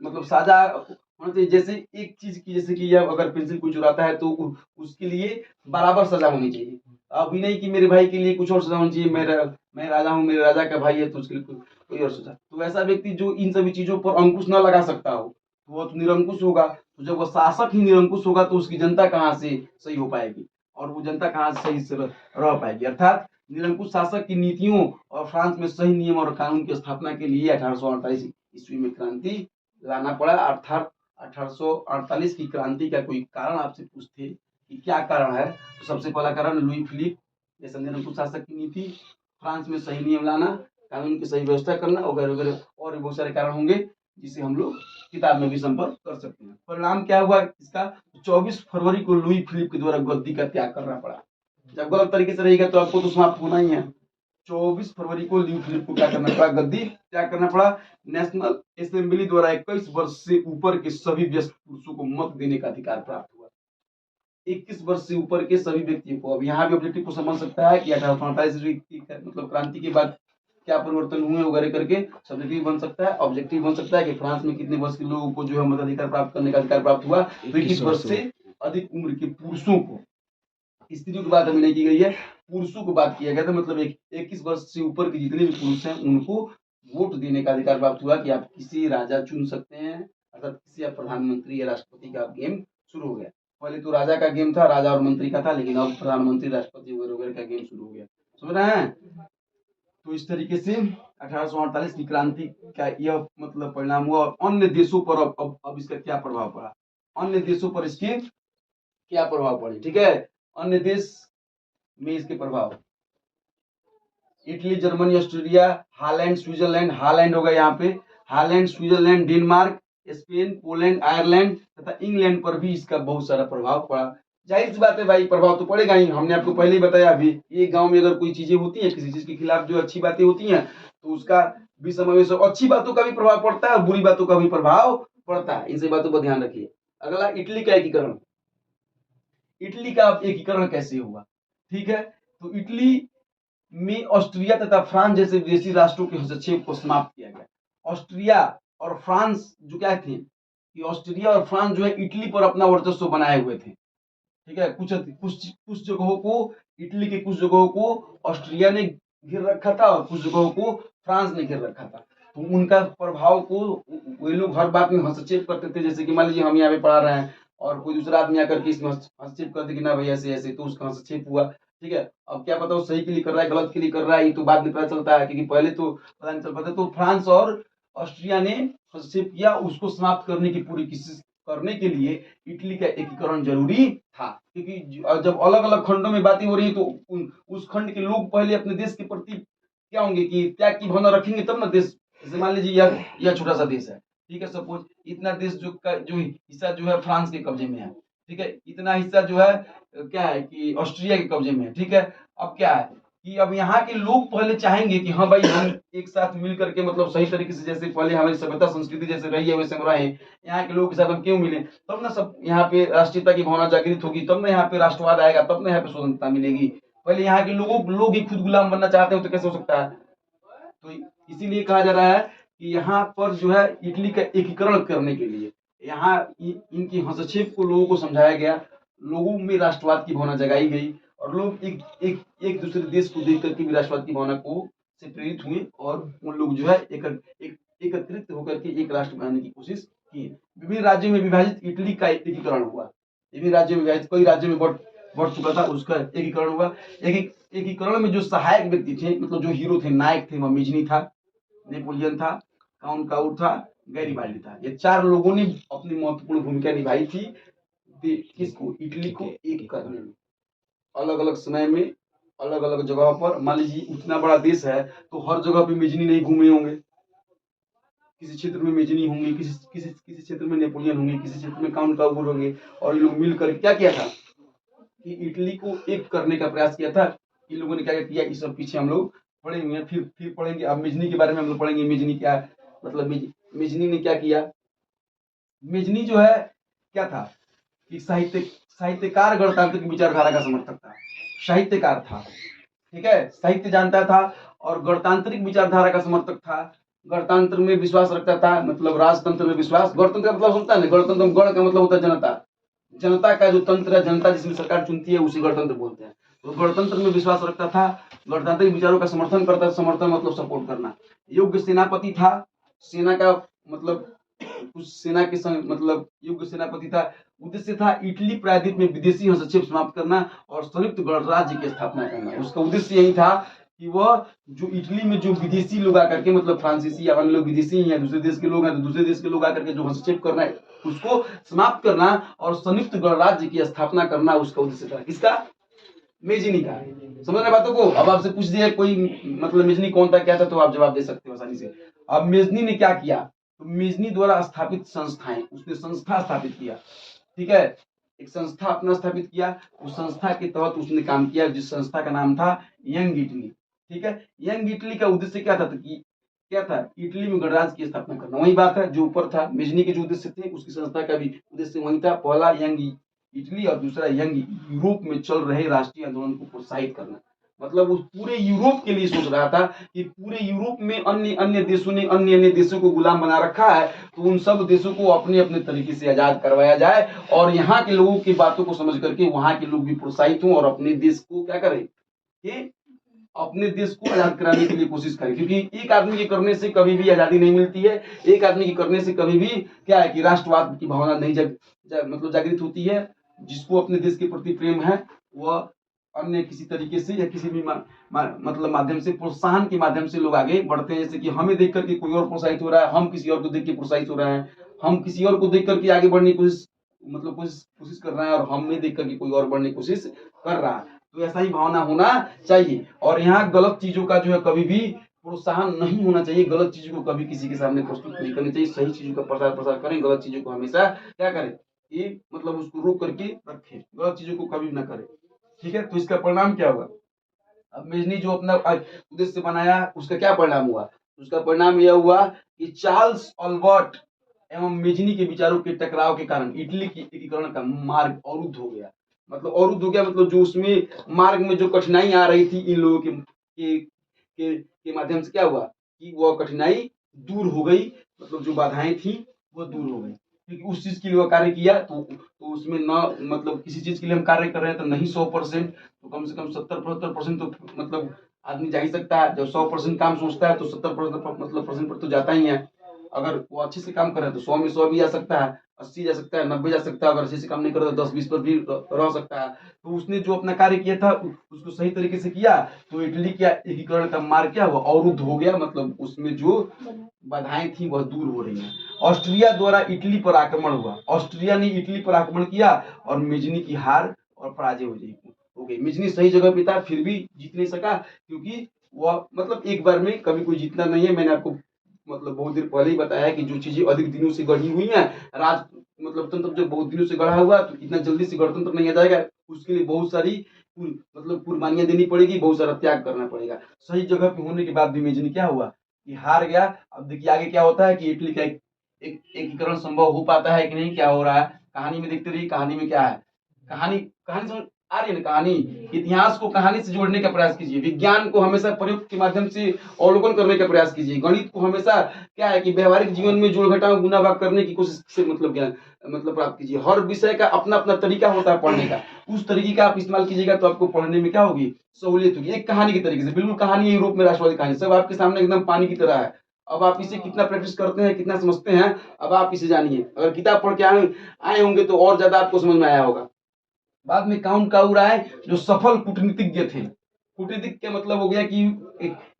[SPEAKER 1] मतलब सजा होना चाहिए, जैसे एक चीज की, जैसे कि यह अगर पेंसिल कोई चुराता है तो उसके लिए बराबर सजा होनी चाहिए। अभी नहीं कि मेरे भाई के लिए कुछ और सजा होनी चाहिए, मैं राजा हूँ, मेरे राजा का भाई है तो उसके लिए कोई और सजा। तो ऐसा व्यक्ति जो इन सभी चीजों पर अंकुश न लगा सकता हो तो वो तो निरंकुश होगा। तो जब वो शासक ही निरंकुश होगा तो उसकी जनता कहाँ से सही हो पाएगी, और वो जनता कहाँ से सही से रह पाएगी। अर्थात निरंकुश शासक की नीतियों और फ्रांस में सही नियम और कानून की स्थापना के लिए 1848 ईस्वी में क्रांति लाना पड़ा। अर्थात 1848 की क्रांति का कोई कारण आपसे पूछते कि क्या कारण है, तो सबसे पहला कारण लुई फिलिप जैसा निरंकुश शासक की नीति, फ्रांस में सही नियम लाना, कानून की सही व्यवस्था करना वगैरह वगैरह, और भी बहुत सारे कारण होंगे जिसे हम लोग किताब में भी संपर्क कर सकते हैं। परिणाम क्या हुआ इसका? 24 फरवरी को लुई फिलिप के द्वारा गद्दी का त्याग करना पड़ा। जब गलत तरीके से रहेगा तो आपको तो समाप्त होना ही है। 24 फरवरी को लुई फिलिप को क्या करना पड़ा? गद्दी त्याग करना पड़ा। नेशनल असेंबली द्वारा 21 वर्ष से ऊपर के सभी व्यस्त पुरुषों को मत देने का अधिकार प्राप्त हुआ। 21 वर्ष से ऊपर के सभी व्यक्तियों को। अब यहाँ भी ऑब्जेक्टिव को समझ सकता है कि 1848 मतलब क्रांति के बाद क्या परिवर्तन हुए वगैरह करके सब्जेक्टिव बन सकता है। ऑब्जेक्टिव बन सकता है कि फ्रांस में कितने वर्ष के लोगों को जो है मताधिकार प्राप्त करने का अधिकार प्राप्त हुआ? 21 वर्ष से अधिक उम्र के पुरुषों को। स्त्रियों की बात अभी नहीं की गई है, पुरुषों को बात किया गया था। मतलब 21 वर्ष से ऊपर के जितने भी पुरुष हैं उनको वोट देने का अधिकार प्राप्त हुआ कि आप किसी राजा चुन सकते हैं, अर्थात किसी आप प्रधानमंत्री या राष्ट्रपति का गेम शुरू हो गया। पहले तो राजा का गेम था, राजा और मंत्री का था, लेकिन अब प्रधानमंत्री, राष्ट्रपति वगैरह वगैरह का गेम शुरू हो गया। समझ रहे हैं? तो इस तरीके से 1848 की क्रांति का यह मतलब परिणाम हुआ। और अन्य देशों पर अब इसका क्या प्रभाव पड़ा? अन्य देशों पर इसके क्या प्रभाव पड़े, ठीक है। अन्य देश में इसके प्रभाव, Italy, Germany, Australia, Holland, Switzerland, Holland होगा यहाँ पे, Holland, Switzerland, Denmark, Spain, Poland, Ireland तथा इंग्लैंड पर भी इसका बहुत सारा प्रभाव पड़ा। जाहिर सी बात है भाई, प्रभाव तो पड़ेगा ही। हमने आपको पहले ही बताया, अभी एक गांव में अगर कोई चीजें होती हैं, किसी चीज के खिलाफ जो अच्छी बातें होती हैं तो उसका भी समावेश, अच्छी बातों का भी प्रभाव पड़ता है और बुरी बातों का भी प्रभाव पड़ता है। इन सभी बातों पर ध्यान रखिए। अगला, इटली का एकीकरण। इटली का एकीकरण कैसे हुआ, ठीक है। तो इटली में ऑस्ट्रिया तथा फ्रांस जैसे विदेशी राष्ट्रों के हस्तक्षेप को समाप्त किया गया। ऑस्ट्रिया और फ्रांस जो क्या थे कि ऑस्ट्रिया और फ्रांस जो है इटली पर अपना वर्चस्व बनाए हुए थे, ठीक है। कुछ जगहों को, इटली के कुछ जगहों को ऑस्ट्रिया ने घेर रखा था और कुछ जगहों को फ्रांस ने घेर रखा था। तो उनका प्रभाव को वे लोग हर बात में हस्तक्षेप करते थे। जैसे कि मान लीजिए हम यहाँ पे पढ़ा रहे हैं और कोई दूसरा आदमी आकर के इसमें हस्तक्षेप कर दे कि ना भाई ऐसे ऐसे, तो उसका हस्तक्षेप हुआ, ठीक है। अब क्या पता वो सही के लिए कर रहा है, गलत के लिए कर रहा है, ये तो बाद में पता चलता है, क्योंकि पहले तो पता नहीं चल पाता। तो फ्रांस और ऑस्ट्रिया ने हस्तक्षेप किया, उसको समाप्त करने की पूरी कोशिश करने के लिए इटली का एकीकरण जरूरी था। क्योंकि जब अलग अलग खंडों में बातें हो रही है तो उस खंड के लोग पहले अपने देश के प्रति क्या होंगे कि त्याग की भावना रखेंगे, तब ना देश। जैसे मान लीजिए यह छोटा सा देश है, ठीक है, सपोज इतना देश जो हिस्सा जो है फ्रांस के कब्जे में है, ठीक है, इतना हिस्सा जो है क्या है कि ऑस्ट्रिया के कब्जे में है, ठीक है। अब क्या है कि अब यहाँ के लोग पहले चाहेंगे कि हाँ भाई हम एक साथ मिल करके मतलब सही तरीके से, जैसे पहले हमारी सभ्यता संस्कृति जैसे रही है वैसे हम रहे, यहाँ के लोगों के साथ हम क्यों मिले, तब ना सब यहाँ पे राष्ट्रीयता की भावना जागृत होगी, तब ना यहाँ पे राष्ट्रवाद आएगा, तब ना यहाँ पे स्वतंत्रता मिलेगी। पहले यहाँ के लोग ही खुद गुलाम बनना चाहते हो तो कैसे हो सकता है। तो इसीलिए कहा जा रहा है कि यहाँ पर जो है इटली का एकीकरण करने के लिए यहाँ इनकी हस्तक्षेप को लोगों को समझाया गया, लोगों में राष्ट्रवाद की भावना जगाई गई और लोग एक दूसरे देश को देख करके भी राष्ट्रवाद की भावना को से प्रेरित हुए और उन लोग जो है एकत्रित होकर के एक राष्ट्र बनाने की कोशिश की। विभिन्न राज्यों में विभाजित इटली का एकीकरण हुआ। विभिन्न राज्यों में विभाजित, कई राज्यों में बढ़ चुका था, उसका एकीकरण हुआ। एकीकरण में जो सहायक व्यक्ति थे, मतलब जो हीरो थे, नायक थे, ममिजनी था, नेपोलियन था, काउंट काउर था, गैरिबाल्डी था। ये चार लोगों ने अपनी महत्वपूर्ण भूमिका निभाई थी किसको, इटली को एक करने में। अलग अलग समय में अलग अलग जगह पर, मान लीजिए उतना बड़ा देश है तो हर जगह पे मेजनी नहीं घूमे होंगे, किसी क्षेत्र में मेजनी होंगे, किसी किसी किसी क्षेत्र में नेपोलियन होंगे, किसी क्षेत्र में काउंट काबूल होंगे, और ये लोग मिलकर क्या किया था कि इटली को एक करने का प्रयास किया था। इन लोगों ने क्या किया, इस सब पीछे हम लोग पढ़े हुए हैं, फिर पढ़ेंगे। अब मेजनी के बारे में हम लोग पढ़ेंगे, मेजनी क्या है, मतलब मेजनी ने क्या किया। मेजनी जो है क्या था कि साहित्यकार, गणतांत्रिक विचारधारा का समर्थक था, साहित्यकार था, ठीक है, साहित्य जानता था और गणतांत्रिक विचारधारा का समर्थक था। गणतंत्र में विश्वास रखता था, मतलब राजतंत्र में विश्वास। गणतंत्र का मतलब होता है ना, गणतंत्र, गण का मतलब होता है जनता, जनता का जो तंत्र है, जनता जिसमें सरकार चुनती है उसे गणतंत्र बोलते हैं। तो गणतंत्र में विश्वास रखता था, गणतांत्रिक विचारों का समर्थन करता था। समर्थन मतलब सपोर्ट करना। योग्य सेनापति था, सेना का मतलब उस सेना के संग, मतलब योग्य सेनापति था। उद्देश्य था इटली प्रायद्वीप में विदेशी हस्तक्षेप समाप्त करना और संयुक्त गणराज्य की स्थापना करना। उसका उद्देश्य यही था कि वह जो इटली में जो विदेशी लोग आकर के, मतलब फ्रांसीसी या अन्य लोग विदेशी हैं, दूसरे देश के लोग हैं, तो दूसरे देश के लोग आकर के जो हस्तक्षेप करना है उसको समाप्त करना और संयुक्त गणराज्य की स्थापना करना उसका उद्देश्य था। किसका, मेजनी का। समझ रहे बातों को। अब आपसे पूछ दिया कोई, मतलब मेजनी कौन था, क्या था, तो आप जवाब दे सकते हो आसानी से। अब मेजनी ने क्या किया, तो मेजनी द्वारा स्थापित संस्थाएं, उसने संस्था स्थापित किया, ठीक है, एक संस्था अपना स्थापित किया। उस संस्था के तहत उसने काम किया, जिस संस्था का नाम था यंग इटली, ठीक है। यंग इटली का उद्देश्य क्या था कि क्या था, इटली में गणराज्य की स्थापना करना। वही बात है जो ऊपर था, मेजनी के जो उद्देश्य थे उसकी संस्था का भी उद्देश्य वही था। पहला यंग इटली और दूसरा यंग यूरोप में चल रहे राष्ट्रीय आंदोलन को प्रोत्साहित करना। मतलब उस पूरे यूरोप के लिए सोच रहा था कि पूरे यूरोप में अन्य अन्य देशों ने अन्य अन्य देशों को गुलाम बना रखा है, तो उन सब देशों को अपने अपने तरीके से आजाद करवाया जाए और यहाँ के लोगों की बातों को समझ करके वहां के लोग भी प्रोत्साहित हों और अपने देश को क्या करें कि अपने देश को आजाद कराने के लिए कोशिश करें। क्योंकि एक आदमी के करने से कभी भी आजादी नहीं मिलती है, एक आदमी के करने से कभी भी क्या है कि राष्ट्रवाद की भावना नहीं मतलब जागृत होती है। जिसको अपने देश के प्रति प्रेम है वह अन्य किसी तरीके से या किसी भी मतलब माध्यम से, प्रोत्साहन के माध्यम से लोग आगे बढ़ते हैं। जैसे कि हमें देख करके कोई और प्रोत्साहित हो रहा है, हम किसी और को देख के प्रोत्साहित हो रहे हैं, हम किसी और को देख करके आगे बढ़ने की कोशिश, मतलब कोशिश कर रहे हैं, और हमें देख करके कोई और बढ़ने की कोशिश कर रहा है। तो ऐसा ही भावना होना चाहिए। और यहाँ गलत चीजों का जो है कभी भी प्रोत्साहन नहीं होना चाहिए। गलत चीजों को कभी किसी के सामने प्रस्तुत नहीं करनी चाहिए। सही चीजों का प्रसार करें, गलत चीजों को हमेशा क्या करें, ये मतलब उसको रोक करके रखें, गलत चीजों को कभी ना करें, ठीक है। तो इसका परिणाम क्या हुआ, अब मेजनी जो अपना उद्देश्य बनाया उसका क्या परिणाम हुआ, उसका परिणाम यह हुआ कि चार्ल्स अल्बर्ट एवं मेजनी के विचारों के टकराव के कारण इटली की एकीकरण का मार्ग अवरुद्ध हो गया। मतलब अवरुद्ध हो गया, मतलब जो उसमें मार्ग में जो कठिनाई आ रही थी इन लोगों के माध्यम से क्या हुआ कि वह कठिनाई दूर हो गई। मतलब जो बाधाएं थी वो दूर हो गई, क्योंकि उस चीज के लिए कार्य किया। तो उसमें न मतलब किसी चीज के लिए हम कार्य कर रहे हैं तो नहीं 100%, तो कम से कम 70-75% तो मतलब आदमी जा ही सकता है। जब 100% काम सोचता है तो 70% मतलब परसेंट पर तो जाता ही है। अगर वो अच्छे से काम कर रहे हैं तो 100 में 100 भी जा सकता है, 80 जा सकता है, 90 जा सकता है। अगर अच्छे से काम नहीं कर रहा तो 10-20 पर भी रह सकता है। तो उसने जो अपना कार्य किया था उसको सही तरीके से किया, तो इटली का एकीकरण का मार्ग क्या हुआ, अवरुद्ध हो गया। मतलब उसमें जो बाधाएं थी वह दूर हो रही हैं। ऑस्ट्रिया द्वारा इटली पर आक्रमण हुआ, ऑस्ट्रिया ने इटली पर आक्रमण किया और मेजनी की हार और पराजय हो गई। मेजनी सही जगह पे था फिर भी जीत नहीं सका, क्योंकि वह मतलब एक बार में कभी कोई जीतना नहीं है। मैंने आपको मतलब बहुत देर पहले ही बताया कि जो चीजें अधिक दिनों से गढ़ी हुई हैं, राज मतलब तंत्र जब बहुत दिनों से गढ़ा हुआ तो इतना जल्दी से गणतंत्र नहीं आ जाएगा। उसके लिए बहुत सारी मतलब कुर्बानियां देनी पड़ेगी, बहुत सारा त्याग करना पड़ेगा। सही जगह पे होने के बाद भी मेजनी क्या हुआ कि हार गया। अब देखिए आगे क्या होता है कि इटली का एक एकीकरण संभव हो पाता है कि नहीं, क्या हो रहा है कहानी में देखते रहिए। कहानी में क्या है, कहानी कहानी समझ आ रही है ना। कहानी, इतिहास को कहानी से जोड़ने का प्रयास कीजिए। विज्ञान को हमेशा प्रयोग के माध्यम से अवलोकन करने का प्रयास कीजिए। गणित को हमेशा क्या है कि व्यवहारिक जीवन में जोड़ घटाव गुना भाग करने की कोशिश से मतलब ज्ञान मतलब प्राप्त कीजिए। हर विषय का अपना अपना तरीका होता है पढ़ने का, उस तरीके का आप इस्तेमाल कीजिएगा तो आपको पढ़ने में क्या होगी, सहूलियत होगी। एक कहानी की तरीके से, बिल्कुल कहानी यूरोप में राष्ट्रवादी कहानी सब आपके सामने एकदम पानी की तरह है। अब आप इसे कितना प्रैक्टिस करते हैं, कितना समझते हैं, अब आप इसे जानिए। अगर किताब पढ़ के आए होंगे तो और ज्यादा आपको समझ में आया होगा। बाद में काउंट काऊ राय जो सफल कूटनीतिज्ञ थे, कूटनीतिक का मतलब हो गया कि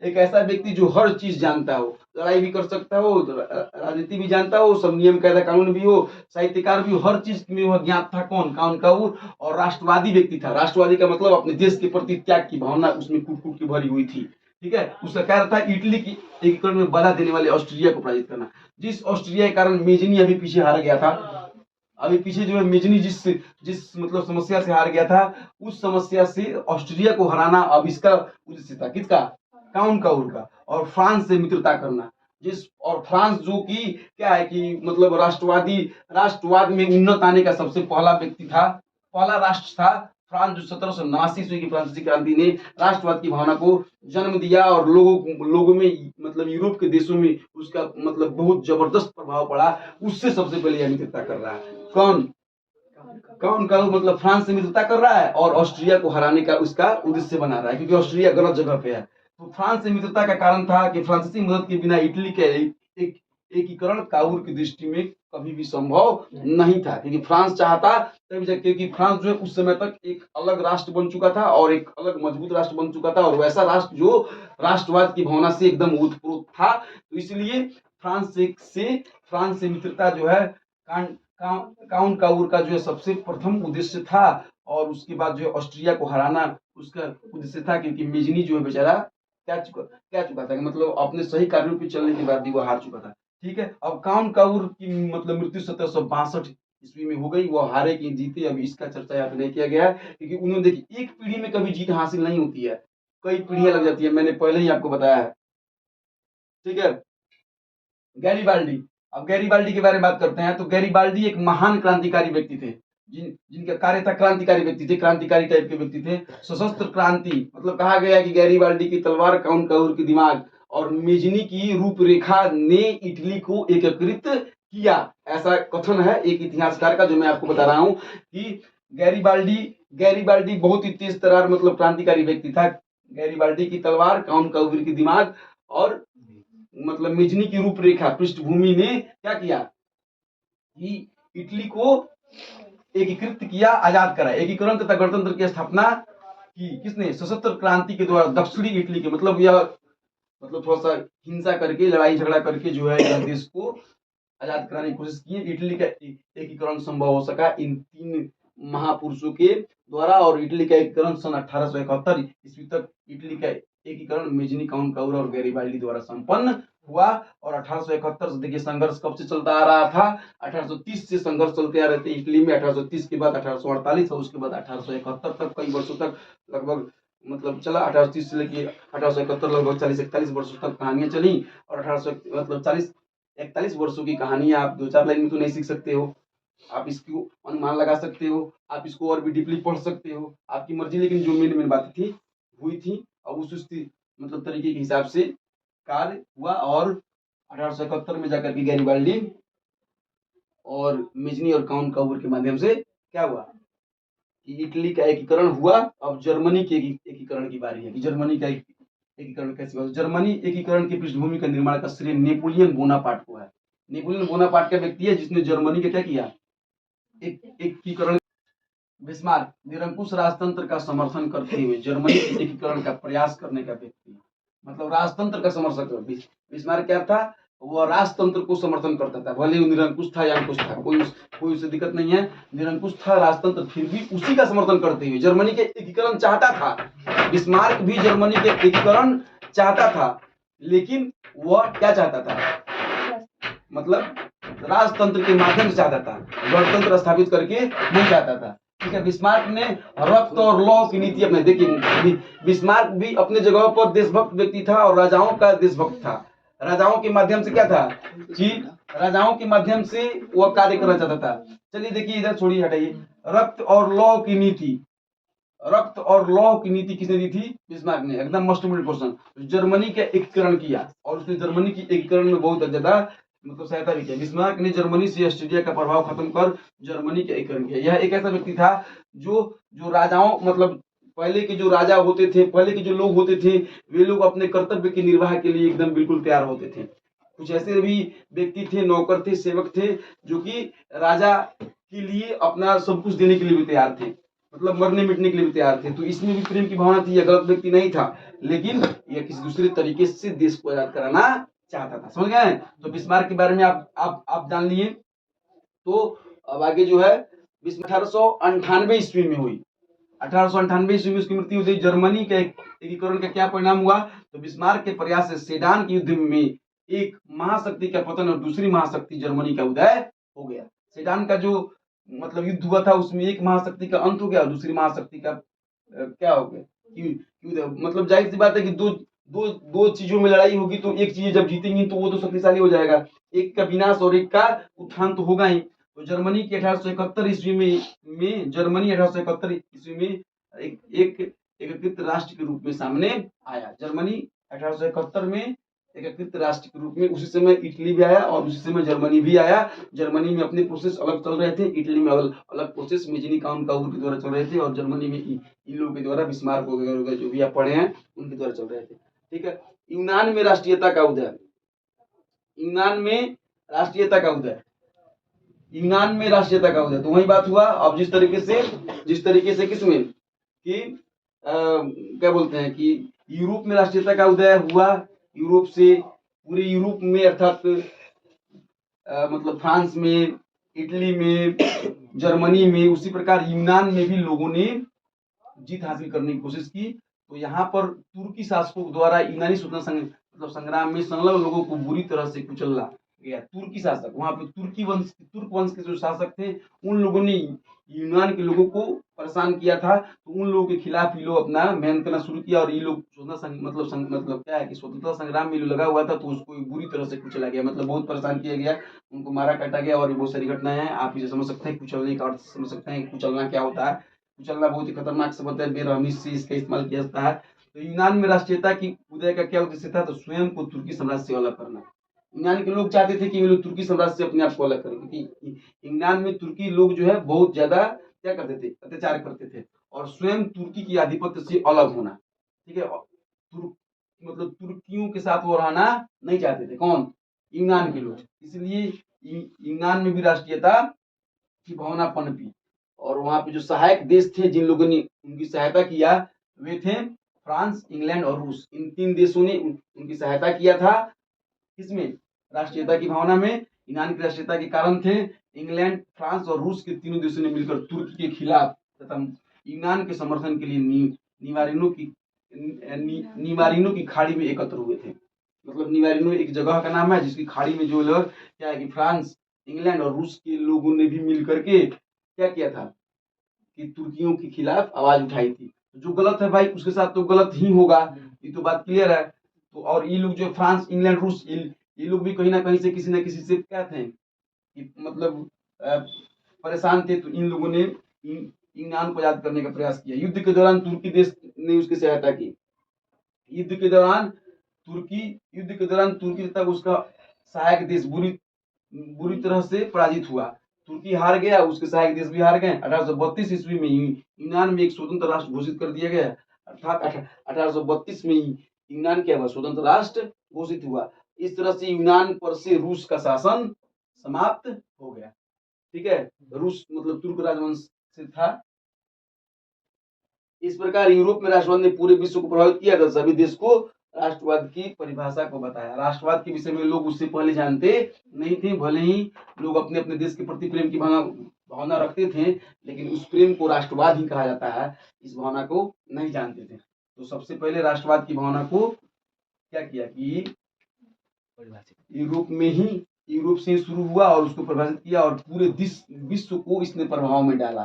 [SPEAKER 1] एक ऐसा व्यक्ति जो हर चीज जानता हो, लड़ाई भी कर सकता हो, राजनीति भी जानता हो, सब नियम कायदा कानून भी हो, साहित्यकार भी हो, हर चीज में वह ज्ञात था। कौन? काउन काउर। और राष्ट्रवादी व्यक्ति था। राष्ट्रवादी का मतलब अपने देश के प्रति त्याग की भावना उसमें कूट कूट की भरी हुई थी। ठीक है। उसका कार्य था इटली की एकीकरण में बाधा देने वाले ऑस्ट्रिया को पराजित करना। जिस ऑस्ट्रिया के कारण मेजनी अभी पीछे हार गया था, अभी पीछे जो है मेजनी जिस जिस मतलब समस्या से हार गया था, उस समस्या से ऑस्ट्रिया को हराना अब इसका उद्देश्य था। किसका? काउन काउर का। और फ्रांस से मित्रता करना। जिस और फ्रांस जो कि क्या है कि मतलब राष्ट्रवाद में उन्नत आने का सबसे पहला व्यक्ति था, पहला राष्ट्र था फ्रांस, जो 1789 ईस्वी की फ्रांसीसी क्रांति ने राष्ट्रवाद की भावना को जन्म दिया और लोगों में मतलब यूरोप के देशों में उसका मतलब बहुत जबरदस्त प्रभाव पड़ा। उससे सबसे पहले यह मित्रता कर रहा है। कौन? काउन काउर मतलब फ्रांस से मित्रता कर रहा है और ऑस्ट्रिया को हराने का उसका उद्देश्य बना रहा है, क्योंकि ऑस्ट्रिया गलत जगह पे है। तो फ्रांस से मित्रता का कारण था कि फ्रांसीसी मदद के बिना इटली के एक एकीकरण काउर की दृष्टि में कभी भी संभव नहीं था, क्योंकि फ्रांस चाहता तभी क्योंकि फ्रांस जो है उस समय तक एक अलग राष्ट्र बन चुका था और एक अलग मजबूत राष्ट्र बन चुका था, और वैसा राष्ट्र जो राष्ट्रवाद की भावना से एकदम ओतप्रोत था। तो इसलिए फ्रांस से मित्रता जो है काउन काउर का जो है सबसे प्रथम उद्देश्य था। और उसके बाद जो है ऑस्ट्रिया को हराना उसका उद्देश्य था, क्योंकि मेजनी जो है बेचारा क्या चुका था, मतलब अपने सही कार्यों पे चलने के बाद भी वो हार चुका था। ठीक है। अब काउन काउर की मतलब मृत्यु 1762 ईस्वी में हो गई। वो हारे कि जीते, अभी इसका चर्चा यहाँ पे नहीं किया गया है, क्योंकि उन्होंने देखिए एक पीढ़ी में कभी जीत हासिल नहीं होती है, कई पीढ़ियां लग जाती है, मैंने पहले ही आपको बताया है। ठीक है। गैरीबाल्डी। अब गैरीबाल्डी के बारे में बात करते हैं, तो गैरीबाल्डी एक महान क्रांतिकारी व्यक्ति थे, जिनका कार्य था क्रांतिकारी व्यक्ति थे, क्रांतिकारी टाइप के व्यक्ति थे। सशस्त्र क्रांति मतलब कहा गया है कि गैरीबाल्डी की तलवार, काउन काउर की दिमाग और मेजनी की रूपरेखा ने इटली को एकीकृत किया, ऐसा कथन है एक इतिहासकार का, जो मैं आपको बता रहा हूं कि गैरीबाल्डी बहुत ही तेज तर्रार मतलब क्रांतिकारी व्यक्ति था। गैरीबाल्डी की तलवार, काउन काउर की दिमाग और मतलब मेजनी की रूपरेखा पृष्ठभूमि ने क्या किया कि इटली को एकीकृत किया, आजाद करा। एकीकरण तथा गणतंत्र की स्थापना की किसने? सशस्त्र क्रांति के द्वारा दक्षिणी इटली के मतलब यह मतलब थोड़ा सा हिंसा करके, लड़ाई झगड़ा करके जो है यह देश को आजाद कराने की कोशिश की। इटली का एकीकरण संभव हो सका इन तीन महापुरुषों के द्वारा। और इटली का एकीकरण सन 1871 ईस्वी तक इटली का एकीकरण मेजनी, काउन काउर और गैरीबाल्डी द्वारा संपन्न हुआ। और 1871 से देखिए संघर्ष कब से चलता आ रहा था, 1830 से संघर्ष चलते आ रहे थे इटली में। 1830 के बाद 1848 और उसके बाद 1871 तक कई वर्षों तक लगभग मतलब चला। 1830 से लेके 1871 लगभग 40-41 वर्षों तक कहानियां चली। और 1800 मतलब 40-41 वर्षों की कहानी आप 2-4 लाइन में तो नहीं सीख सकते हो, आप इसको अनुमान लगा सकते हो, आप इसको और भी डीपली पढ़ सकते हो, आपकी मर्जी। लेकिन जो मेन बातें थी हुई थी, और उस मतलब तरीके के हिसाब से कार्य हुआ। और 1871 में जाकर के गैरीबाल्डी और मेजनी और काउन काउर के माध्यम से क्या हुआ कि इटली का एकीकरण हुआ। अब जर्मनी के एकीकरण की बारी है कि जर्मनी का एकीकरण कैसे हुआ। जर्मनी एकीकरण की पृष्ठभूमि का निर्माण का श्रेय नेपोलियन बोनापार्ट को है। नेपोलियन बोनापार्ट का व्यक्ति है जिसने जर्मनी का क्या किया, एकीकरण। बिस्मार्क निरंकुश राजतंत्र का समर्थन करते हुए जर्मनी के एकीकरण का प्रयास करने का व्यक्ति, मतलब राजतंत्र का समर्थक। बिस्मार्क क्या था? वह राजतंत्र को समर्थन करता था, भले वो निरंकुश था या अंकुश था, कोई उससे दिक्कत नहीं है। निरंकुश था राजतंत्र, फिर भी उसी का समर्थन करते हुए जर्मनी के एकीकरण चाहता था। बिस्मार्क भी जर्मनी के एकीकरण चाहता था, लेकिन वह क्या चाहता था, मतलब राजतंत्र के माध्यम से चाहता था, गणतंत्र स्थापित करके नहीं चाहता था। ठीक है। बिस्मार्क ने रक्त और लौ की नीति अपने, देखिए बिस्मार्क भी अपने जगह पर देशभक्त व्यक्ति था और राजाओं का देशभक्त था। राजाओं के माध्यम से क्या था कि राजाओं के माध्यम से वह कार्य करना चाहता था। चलिए देखिए इधर छोड़िए, हटाइए। रक्त और लौ की नीति, रक्त और लौ की नीति किसने दी थी? बिस्मार्क ने। एकदम मस्ट क्वेश्चन। जर्मनी का एकीकरण किया और उसने जर्मनी की एकीकरण में बहुत ज्यादा मतलब सहायता भी किया। बिस्मार्क ने जर्मनी से ऑस्ट्रिया का प्रभाव खत्म कर जर्मनी का एकीकरण किया। यह एक ऐसा व्यक्ति था जो राजाओं मतलब पहले के जो राजा होते थे, पहले के जो लोग होते थे, वे लोग अपने कर्तव्य के निर्वाह के लिए एकदम बिल्कुल तैयार होते थे। कुछ ऐसे भी व्यक्ति थे, नौकर थे, सेवक थे, जो कि राजा के लिए अपना सब कुछ देने के लिए भी तैयार थे। मतलब मरने मिटने के लिए भी तैयार थे। तो इसमें भी प्रेम की भावना थी, यह गलत व्यक्ति नहीं था, लेकिन यह किसी दूसरे तरीके से देश को आजाद कराना चाहता था। समझ गए? तो बिस्मार्क के बारे में आप जान लिए। तो अब आगे जो है, 1898 ईस्वी में हुई, 1898 ईस्वी में उसकी मृत्यु हुई। जर्मनी के एकीकरण का क्या परिणाम हुआ? तो बिस्मार्क के प्रयास से सेडान के युद्ध में एक महाशक्ति का पतन और दूसरी महाशक्ति जर्मनी का उदय हो गया। सेडान का जो मतलब युद्ध हुआ था, उसमें एक महाशक्ति का अंत हो गया और दूसरी महाशक्ति का क्या हो गया? मतलब जाहिर सी बात है कि दो दो दो चीजों में लड़ाई होगी, तो एक चीज जब जीतेंगी तो वो तो शक्तिशाली हो जाएगा, एक का विनाश और एक का उत्थान तो होगा ही। तो जर्मनी के 1871 ईस्वी में जर्मनी 1871 ईस्वी में एक एकीकृत राष्ट्र के रूप में सामने आया। जर्मनी 1871 में एकीकृत राष्ट्र के रूप में, उसी समय इटली भी आया और उसी समय जर्मनी भी आया। जर्मनी में अपने प्रोसेस अलग चल रहे थे, इटली में अलग प्रोसेस मेजनी काउंट के द्वारा चल रहे थे, और जर्मनी में इन लोगों के द्वारा बिस्मार्क वगैरह जो भी आप पढ़े हैं उनके द्वारा चल रहे थे। ठीक है। यूनान में राष्ट्रीयता का उदय, यूनान में राष्ट्रीयता का उदय, यूनान में राष्ट्रीयता का उदय, तो वही बात हुआ। अब जिस तरीके से किसमें कि क्या बोलते हैं कि यूरोप में राष्ट्रीयता का उदय हुआ, यूरोप से पूरे यूरोप में, अर्थात मतलब फ्रांस में, इटली में, जर्मनी में, उसी प्रकार यूनान में भी लोगों ने जीत हासिल करने की कोशिश की। तो यहाँ पर तुर्की शासकों द्वारा यूनानी स्वतंत्रता मतलब संग्राम में संलग्न लोगों को बुरी तरह से कुचला गया। तुर्की शासक, वहां पे तुर्क वंश के जो शासक थे, उन लोगों ने यूनान के लोगों को परेशान किया था। तो उन लोगों के खिलाफ ये लोग अपना मेहनत करना शुरू किया, और ये लोग मतलब क्या है कि स्वतंत्रता संग्राम में लगा हुआ था, तो उसको बुरी तरह से कुचला गया, मतलब बहुत परेशान किया गया, उनको मारा काटा गया। और बहुत सारी घटनाएं हैं, आप इसे समझ सकते हैं, कुचलने का अर्थ समझ सकते हैं, कुचलना क्या होता है। कुचलना बहुत ही खतरनाक शब्द है, बेरहमी से इसका इस्तेमाल किया जाता है। तो यूनान में राष्ट्रीयता की उदय का क्या उद्देश्य था? तो स्वयं को तुर्की साम्राज्य से अलग करना। यूनान के लोग चाहते थे कि वे लोग तुर्की साम्राज्य से अपने आप को अलग करें, क्योंकि यूनान में तुर्की लोग जो है बहुत ज्यादा क्या करते थे? अत्याचार करते थे, और स्वयं तुर्की की आधिपत्य से अलग होना। ठीक है। मतलब तुर्कियों के साथ वो रहना नहीं चाहते थे। कौन? यूनान के लोग। इसलिए यूनान में भी राष्ट्रीयता की भावना पनपी, और वहां पे जो सहायक देश थे जिन लोगों ने उनकी सहायता किया, वे थे फ्रांस, इंग्लैंड और रूस। इन तीन देशों ने उनकी सहायता किया था। किसमें? राष्ट्रीयता की भावना में। यूनान की राष्ट्रीयता के कारण थे इंग्लैंड, फ्रांस और रूस के तीनों देशों ने मिलकर तुर्की के खिलाफ तथा यूनान के समर्थन के लिए निवारिनो की खाड़ी में एकत्र हुए थे। मतलब निवारिनो एक जगह का नाम है, जिसकी खाड़ी में जो लोग क्या है कि फ्रांस, इंग्लैंड और रूस के लोगों ने भी मिल करके क्या किया था कि तुर्कियों के खिलाफ आवाज उठाई थी। जो गलत है भाई, उसके साथ तो गलत ही होगा, ये तो बात क्लियर है। तो और ये लोग जो फ्रांस, इंग्लैंड, रूस, ये लोग भी कहीं ना कहीं से किसी न किसी से क्या थे कि मतलब परेशान थे। तो इन लोगों ने यूनान को आजाद करने का प्रयास किया। युद्ध के दौरान तुर्की देश ने उसकी सहायता की। युद्ध के दौरान तुर्की तथा उसका सहायक देश बुरी तरह से पराजित हुआ। तुर्की हार गया, उसके सहायक देश भी हार गए। 1832 ईस्वी में यूनान में एक स्वतंत्र राष्ट्र घोषित कर दिया गया, अर्थात 1832 में यूनान क्या हुआ? स्वतंत्र राष्ट्र घोषित हुआ। इस तरह से यूनान पर से रूस का शासन समाप्त हो गया। ठीक है। रूस मतलब तुर्क राजवंश से था। इस प्रकार यूरोप में राष्ट्रवाद ने पूरे विश्व को प्रभावित किया था, सभी देश को राष्ट्रवाद की परिभाषा को बताया। राष्ट्रवाद के विषय में लोग उससे पहले जानते नहीं थे, भले ही लोग अपने अपने देश के प्रति प्रेम की भावना रखते थे, लेकिन उस प्रेम को राष्ट्रवाद ही कहा जाता है, इस भावना को नहीं जानते थे। तो सबसे पहले राष्ट्रवाद की भावना को क्या किया कि यूरोप से शुरू हुआ और उसको परिभाषित किया, और पूरे विश्व को इसने प्रभाव में डाला।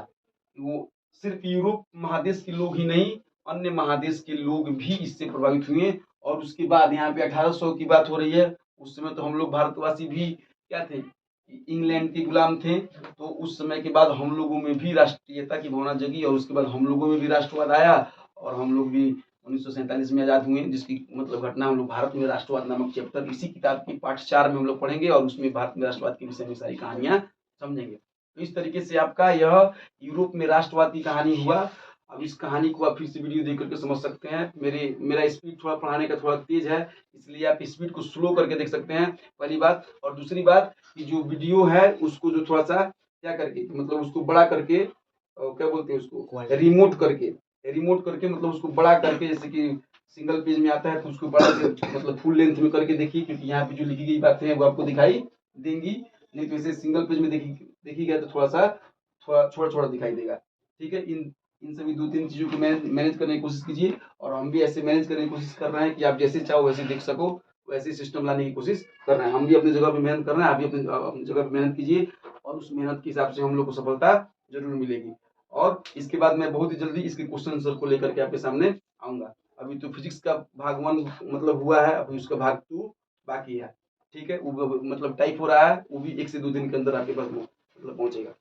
[SPEAKER 1] वो सिर्फ यूरोप महादेश के लोग ही नहीं, अन्य महादेश के लोग भी इससे प्रभावित हुए। और उसके बाद यहाँ पे 1800 की बात हो रही है, उस समय तो हम लोग भारतवासी भी क्या थे? इंग्लैंड के गुलाम थे। तो उस समय के बाद हम लोगों में भी राष्ट्रीयता की भावना जगी, और उसके बाद हम लोगों में भी राष्ट्रवाद आया, और हम लोग भी 1947 में आजाद हुए, जिसकी मतलब घटना हम लोग भारत में राष्ट्रवाद नामक चैप्टर इसी किताब की पाठ 4 में हम लोग पढ़ेंगे, और उसमें भारत में राष्ट्रवाद के विषय में सारी कहानियां समझेंगे। तो इस तरीके से आपका यह यूरोप में राष्ट्रवाद की कहानी हुआ। अब इस कहानी को आप फिर से वीडियो देख करके समझ सकते हैं। मेरा स्पीड थोड़ा पढ़ाने का थोड़ा तेज है, इसलिए आप स्पीड को स्लो करके देख सकते हैं, पहली बात। और दूसरी बात कि जो वीडियो है उसको जो थोड़ा सा क्या करके मतलब उसको बड़ा करके क्या बोलते हैं उसको,
[SPEAKER 2] Quality.
[SPEAKER 1] रिमोट करके मतलब उसको बड़ा करके, जैसे कि सिंगल पेज में आता है तो उसको बड़ा मतलब फुल लेंथ में करके देखिए, क्योंकि यहाँ पे जो लिखी गई बातें हैं वो आपको दिखाई देंगी। नहीं तो ऐसे सिंगल पेज में देखिएगा तो थोड़ा छोटा छोटा दिखाई देगा। ठीक है, इन सभी 2-3 चीज़ों को मैनेज करने की कोशिश कीजिए, और हम भी ऐसे मैनेज करने की कोशिश कर रहे हैं कि आप जैसे चाहो वैसे देख सको, वैसे सिस्टम लाने की कोशिश कर रहे हैं। हम भी अपनी जगह पे मेहनत कर रहे हैं, आप भी अपनी जगह पे मेहनत कीजिए, और उस मेहनत के हिसाब से हम लोग को सफलता जरूर मिलेगी। और इसके बाद मैं बहुत ही जल्दी इसके क्वेश्चन आंसर को लेकर के आपके सामने आऊँगा। अभी तो फिजिक्स का भाग 1 मतलब हुआ है, अभी उसका भाग 2 बाकी है। ठीक है, वो मतलब टाइप हो रहा है, वो भी 1 से 2 दिन के अंदर आपके पास मतलब पहुँचेगा।